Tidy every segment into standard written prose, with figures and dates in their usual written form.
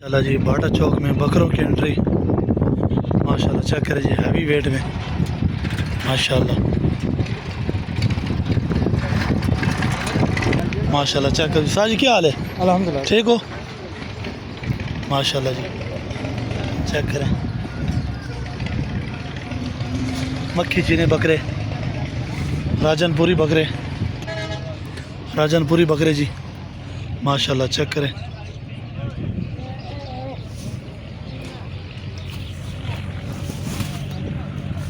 चला जी बाटा चौक में बकरों की एंट्री माशाल्लाह चेक करें जी हैवी वेट में माशाल्लाह माशाल्लाह चेक करें साहब जी क्या हाल है अल्हम्दुलिल्लाह ठीक हो माशाल्लाह जी चेक करें मक्खी चीने बकरे राजनपुरी बकरे जी माशाल्लाह चेक करें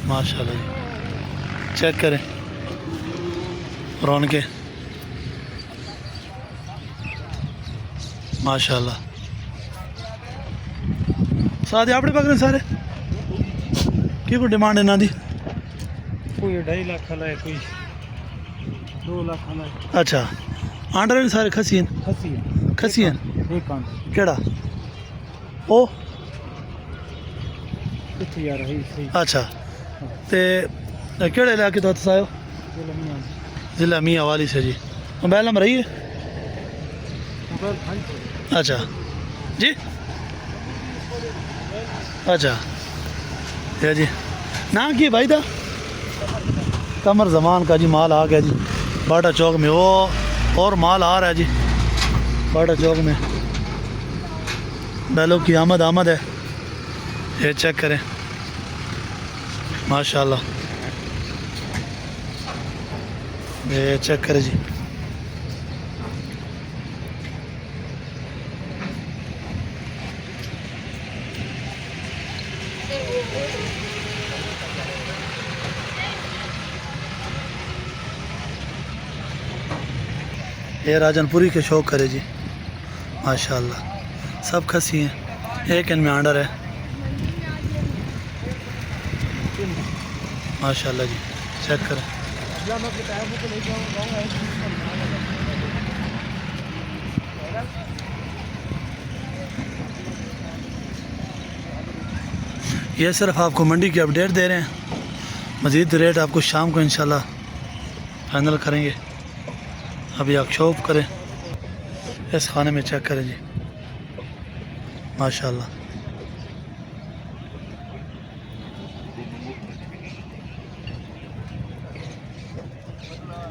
माशाल्लाह जी चेक करें रौनके माशाल्लाह साथ आपने पकड़े सारे की कोई डिमांड है ना दी कोई 2.5 लाख वाला है, कोई 2 लाख वाला है। अच्छा आंडर भी सारे खसी हैं खसी है, खसी हैं एक कांड केड़ा ओ कितनी यार है सही अच्छा ते केड़े इलाके तो आयो बोलो मियां ज़िला मियाँ वाली से जी मोबाइल नंबर रही है मोबाइल भाई अच्छा जी अच्छा ये जी ना की भाई था कमर जमान का जी माल आ गया जी बाटा चौक में वो और माल आ रहा है जी बाटा चौक में बैलों की आमद है ये चेक करें माशाल्लाह ये चेक करें जी ये राजनपुरी के शौक करे जी माशाल्लाह सब खसी हैं एक इनमें आंडर है माशाल्लाह जी चेक करें ये सिर्फ आपको मंडी की अपडेट दे रहे हैं मज़ीद रेट आपको शाम को इंशाल्लाह फाइनल करेंगे अभी आप शॉप करें इस खाने में चेक करें जी माशाल्लाह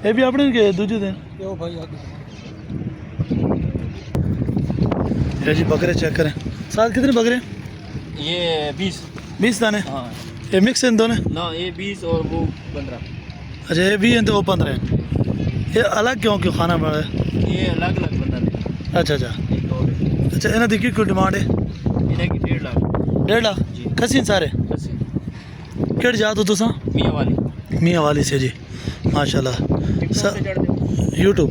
ये भी अपने के दूजे दिन यो भाई आगे ये जी बकरे चेक करें साथ कितने बकरे ये 20 दाने हाँ ये मिक्स हैं दोनों ना ये 20 और वो 15 अच्छा ये 20 हैं तो वो 15 हैं ये अलग क्यों खाना बड़ा है ये अलग अलग बंदा है अच्छा एक और है। अच्छा इन्हें देखिए कोई डिमांड है इन्हें की 1.5 लाख 1.5 लाख जी। खसी सारे खसी केड़ जात हो तुसा मियां वाली मियाँ वाली से जी माशाल्लाह टिकटॉक सब पे चढ़ दे यूट्यूब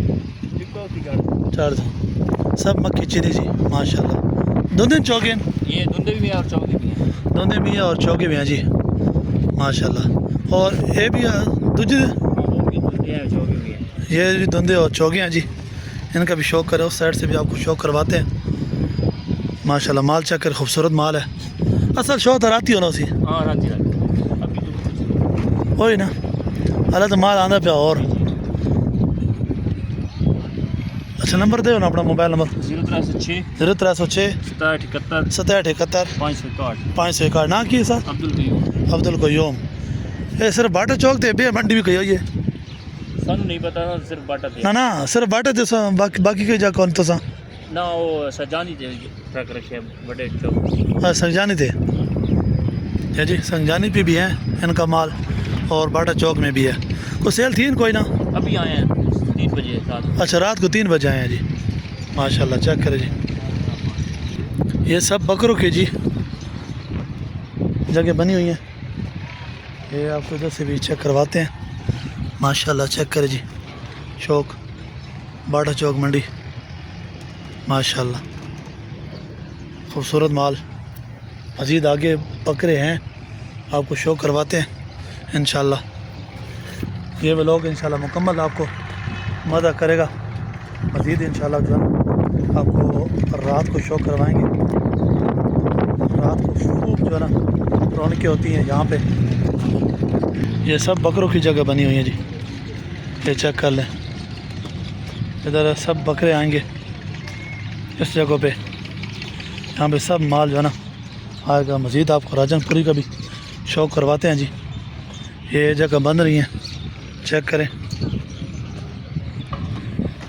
टिकटॉक पे चढ़ दे चार दो सब मक्खी चीनी जी माशाल्लाह दोनों चौके ये धुंधे भी हैं और चौके भी हैं दोनों मियाँ और चौके भी हैं जी माशाल्लाह और ये भी दूजे हाँ, वो भी धुंधे हैं चौके भी हैं ये भी धुंधे और चौके हैं जी इनका भी शौक करें उस साइड से भी आपको शौक करवाते हैं माशाल्लाह माल चेक कर खूबसूरत माल है असल शौक तो राती होना उसी हाँ रात अभी तो वही ना अल्लाह तो माल आंदा पे और अच्छा नंबर दे ना अपना मोबाइल नंबर 0306 0306 6771 6771 561 561 ना की सर अब्दुल कयूम अब्दुल कोयूम ये सिर्फ बाटा चौक थे बे मंडी भी कही हुई है सानू नहीं पता था सिर्फ बाटा थे ना सिर्फ बाटा थे बाकी कोई जा कौन तो सा ना वो सजानी थे ट्रक रखे बड़े चौक संजानी थे या जी संजानी पे भी हैं इनका माल और बाटा चौक में भी है कोई सेल थी कोई ना अभी आए हैं 3 बजे रात अच्छा रात को 3 बजे आए हैं जी माशाल्लाह चेक करें जी ये सब बकरों की जी जगह बनी हुई हैं ये आपको इधर से भी चेक करवाते हैं माशाल्लाह चेक करें जी चौक बाटा चौक मंडी माशाल्लाह खूबसूरत माल मज़ीद आगे बकरे हैं आपको शो करवाते हैं इंशाल्लाह ये व्लॉग इंशाल्लाह मुकम्मल आपको मदद करेगा मज़ीद इंशाल्लाह जो है ना आपको रात को शो करवाएंगे रात को खूब जो है ना रौनकें होती हैं यहाँ पे ये सब बकरों की जगह बनी हुई है जी ये चेक कर लें इधर सब बकरे आएंगे इस जगह पे यहाँ पे सब माल जो है ना आएगा। मज़ीद आपको राजनपुरी का भी शौक करवाते हैं जी। ये जगह बन रही हैं, चेक करें,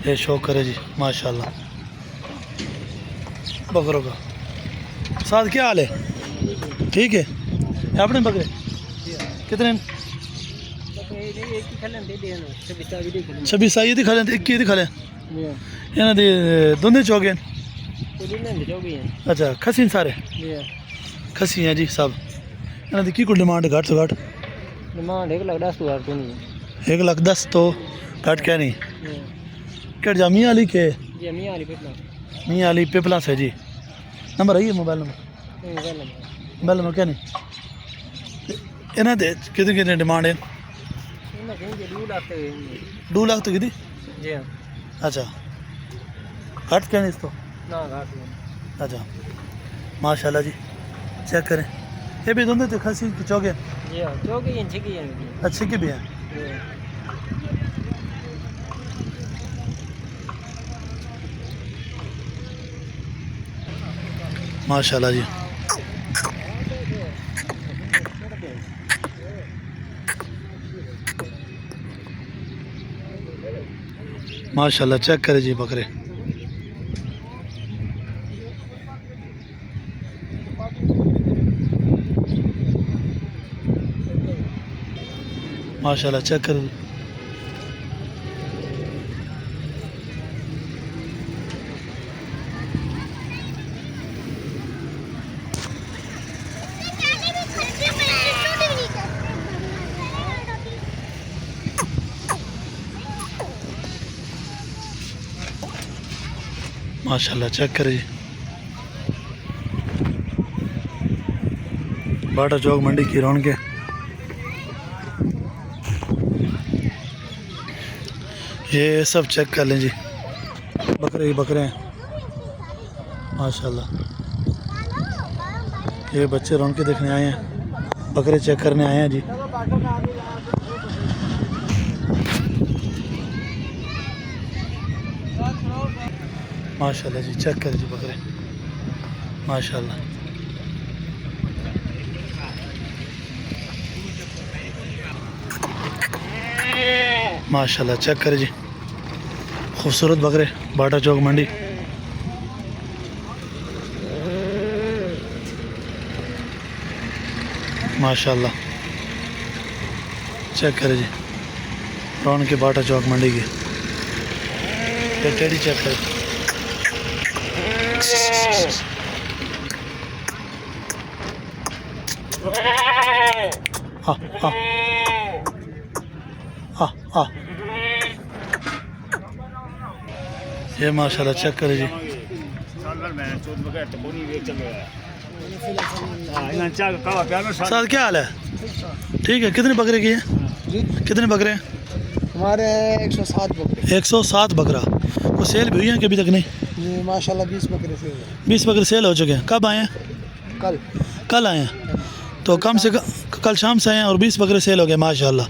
ये शौक करे जी माशाल्लाह बकरों का। साथ क्या हाल है? ठीक है। ये अपने बकरे कितने? 26 आई दिखा लें, 21 दिखा लें। इन्हें दे दोनों चौके। अच्छा खसी सारे खसी हैं जी सब। इन्हें की कोई डिमांड घट तो घट? डिमांड 1,10,000 तो नहीं 1,10,000 तो घट क्या नहीं? क्या जामिया अली के? जी मियाँ अली पिपला। मियाँ अली पिपला से जी। नंबर है मोबाइल मोबाइल नंबर क्या नहीं? इन्हें दे कितने कितने डिमांड है? 2 लाख तो कितनी? जी हाँ। अच्छा घट क्या नहीं इसको? ना घाट अच्छा माशाल्लाह जी, चेक करें। ये भी दोनों तो खसी की चौके जी हाँ, चौकी हैं, छिकी हैं। अच्छे के भी हैं। माशाल्लाह जी। माशाल्लाह चेक करें जी बकरे। माशाल्लाह चेक करें। माशाल्लाह चेक करें जी। बाटा चौक मंडी की रौनक है। ये सब चेक कर लें जी, बकरे ही बकरे हैं माशाल्लाह। ये बच्चे रौनक देखने आए हैं, बकरे चेक करने आए हैं जी। माशाल्लाह जी चेक करें जी बकरे माशाल्लाह। माशाल्लाह चेक करें जी, खूबसूरत बकरे बाटा चौक मंडी। माशाल्लाह चेक करें जी, रौनक के बाटा चौक मंडी की। ये टेडी चेक करें। हाँ हाँ हाँ हाँ ये माशाल्लाह चेक करें जी। साथ क्या हाल है? ठीक है। कितने बकरे की हैं? कितने बकरे हैं हमारे? 107 बकरे। 107 बकरा। वो सेल भी हुई हैं कि अभी तक नहीं? जी माशाल्लाह 20 बकरे से 20 बकरे सेल हो चुके हैं। कब आए हैं? कल आए हैं। तो कम से कम कल शाम से आए हैं और 20 बकरे सेल हो गए माशाल्लाह।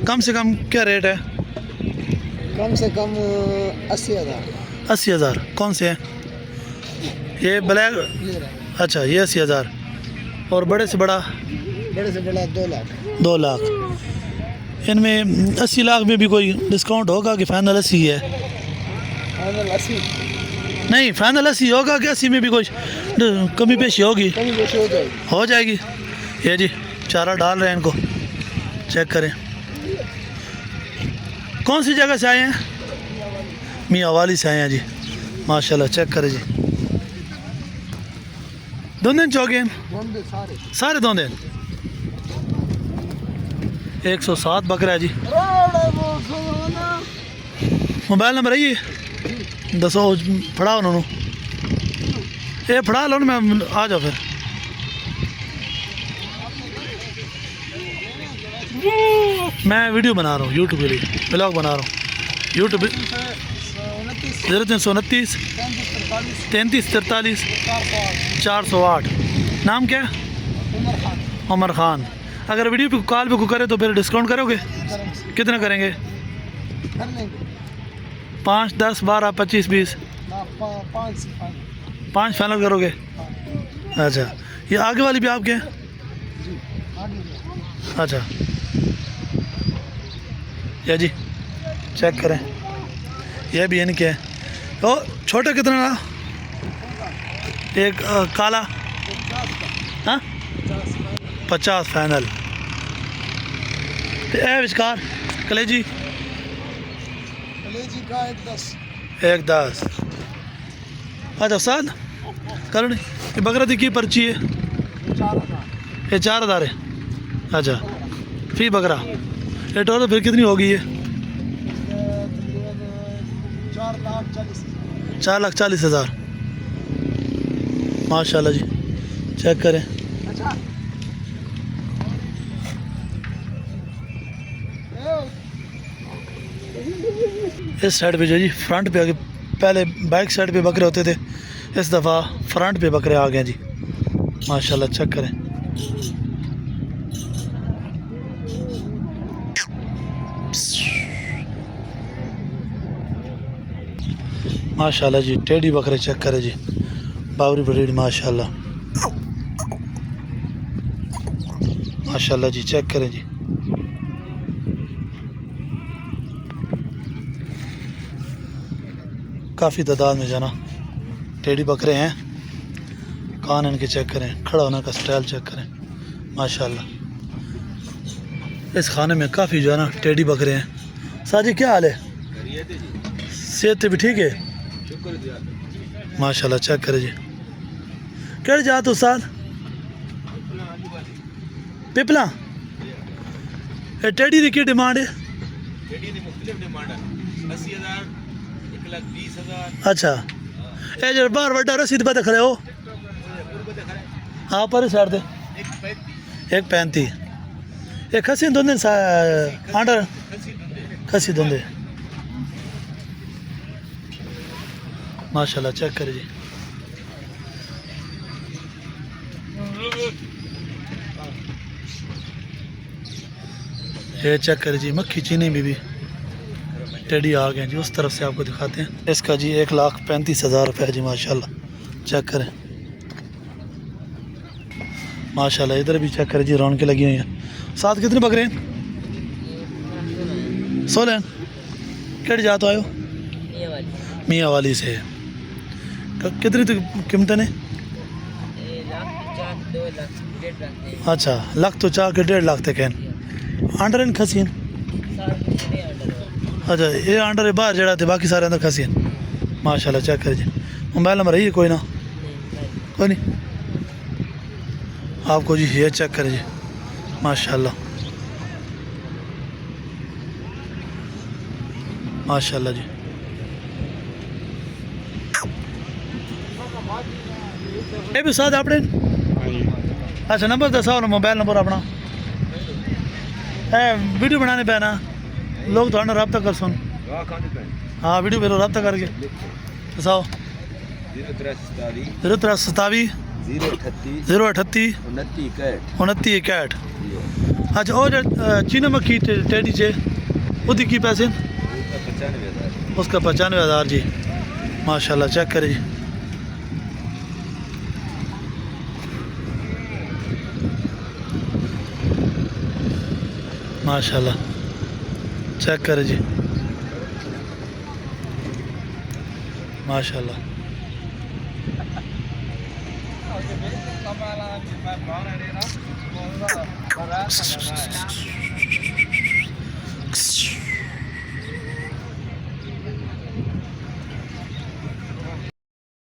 कम से कम क्या रेट है? कम से कम 80,000। 80,000। कौन से हैं ये? ब्लैक। अच्छा ये 80,000। और बड़े से बड़ा? 2 लाख। 2 लाख। इनमें 80 लाख में भी कोई डिस्काउंट होगा कि फाइनल 80 है? फाइनल 80 नहीं, फाइनल 80 होगा कि 80 में भी कोई कमी पेशी होगी? हो जाएगी। ये जी चारा डाल रहे हैं इनको, चेक करें। कौन सी जगह से आए हैं? मियाँ वाली से आए हैं जी माशाल्लाह। चेक करें जी, दोनों चौके सारे दोनों। 107 बकरा है जी। मोबाइल नंबर है ये? दसो फड़ाओ उन्होंने, ये फड़ा लो ना, मैं आ जाओ फिर। मैं वीडियो बना रहा हूँ यूट्यूब के लिए, ब्लॉग बना रहा हूँ यूट्यूब। 0329 33 43 408। नाम क्या है? उमर खान। अगर वीडियो पे कॉल पे को करे तो फिर डिस्काउंट करोगे? कितना करेंगे? 5, 10, 12, 25, 20? 5 फाइनल करोगे? अच्छा, ये आगे वाली भी आपके हैं? अच्छा, ये जी चेक करें, ये भी इनके हैं। तो छोटा कितना रहा? एक काला, हाँ 50 फाइनल। तो ए विचकार कलेजी का 110। अच्छा साद करो नहीं, ये बकरा दी की पर्ची है? ये 4000 है। अच्छा फी बकरा, ये टोटल फिर कितनी होगी ये? 4,40,000। माशाल्लाह जी, चेक करें। इस साइड पे जो जी फ्रंट पे आगे, पहले बैक साइड पे बकरे होते थे, इस दफ़ा फ्रंट पे बकरे आ गए जी। माशाल्लाह चेक करें। माशाल्लाह जी, टेढ़ी बकरे चेक करें जी, बावरी ब्रीड माशाल्लाह। माशाल्लाह जी, चेक करें जी। काफ़ी तादाद में जाना टेढ़ी बकरे हैं। कान इनके चेक करें, खड़ा होने का स्टाइल चेक करें माशाल्लाह। इस खाने में काफ़ी जो है ना टेढ़ी बकरे हैं। साजी क्या हाल है? सेहत भी ठीक है माशाल्लाह, चेक करें जी। केड़ी जात उस्ताद? पिपला। ये टेढ़ी की डिमांड है? अच्छा, ये जो बाहर वड्डा रसीद पे खड़े हो, हाँ पर साइड दे 135। ये खसी धुंधे आंडर खसी धुंधे माशाल्लाह, चेक करे जी। ये चेक करे जी, मक्खी चीनी भी टेढ़ी आ गए जी। उस तरफ से आपको दिखाते हैं। इसका जी 1,35,000 रुपये जी माशाल्लाह, चेक करें माशाल्लाह। इधर भी चेक करें जी, रौनकें लगी हुई हैं। साथ कितने बकरे हैं? 16। केड़ी जात आयो? मियाँ वाली से। कितनी तो कीमतें ने? अच्छा, लाख तो 4 के 1.5 लाख तक हैं। अंडर इन खसीन? अच्छा, ये अंडर बाहर जड़ा थे, बाकी सारे अंदर खसी हैं माशाल्लाह। चेक कर जी। मोबाइल नंबर है ये? कोई ना, कोई नहीं आपको जी। ये चेक करें जी माशाल्लाह, माशाल्लाह जी। ये भी साथ अपने? अच्छा, नंबर दसा ना, मोबाइल नंबर अपना। वीडियो बनाने पे ना लोग थोड़ा रब्ता कर सुन। हाँ वीडियो पे रब्ता करके दसाओ। 037 038 29 61। अच्छा, और चीना मक्खी टेढ़ी से उसकी की पैसे? उसका 95,000 जी माशाल्लाह। चेक करें जी माशाल्लाह, चेक करें जी माशाल्लाह।